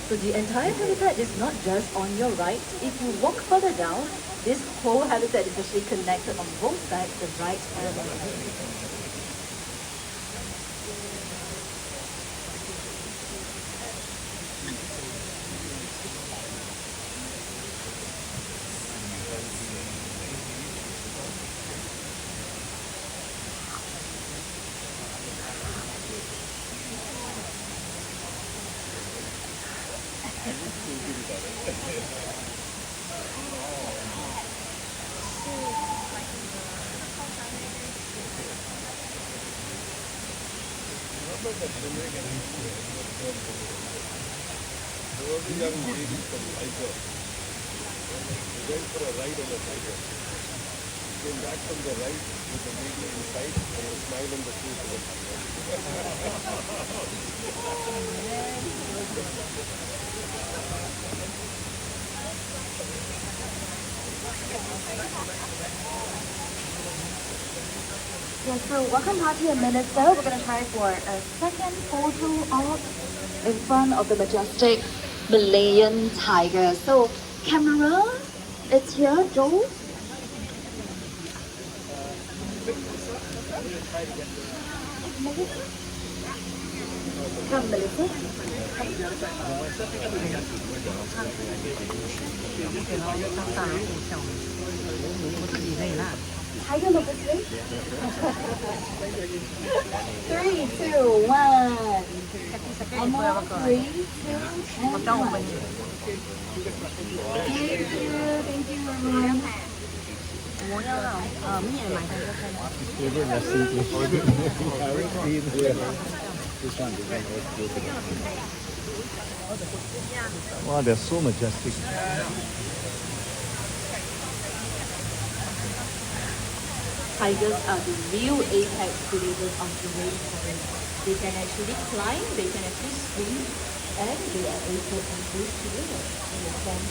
So the entire habitat is not just on your right. If you walk further down, this whole habitat is actually connected on both sides, the right and the left. Yes, so welcome back here, Minister. We're going to try for a second photo op in front of the majestic Malayan tiger. So, camera, it's here, Joe. Come, Melissa. Tiger look this way. 3, 2, 1. Almost 3, 2, and 1. Thank you, everyone. Wow, they're so majestic. Tigers are the real apex predators of the rainforest. They can actually climb, they can actually swim, and they are able to live together in a form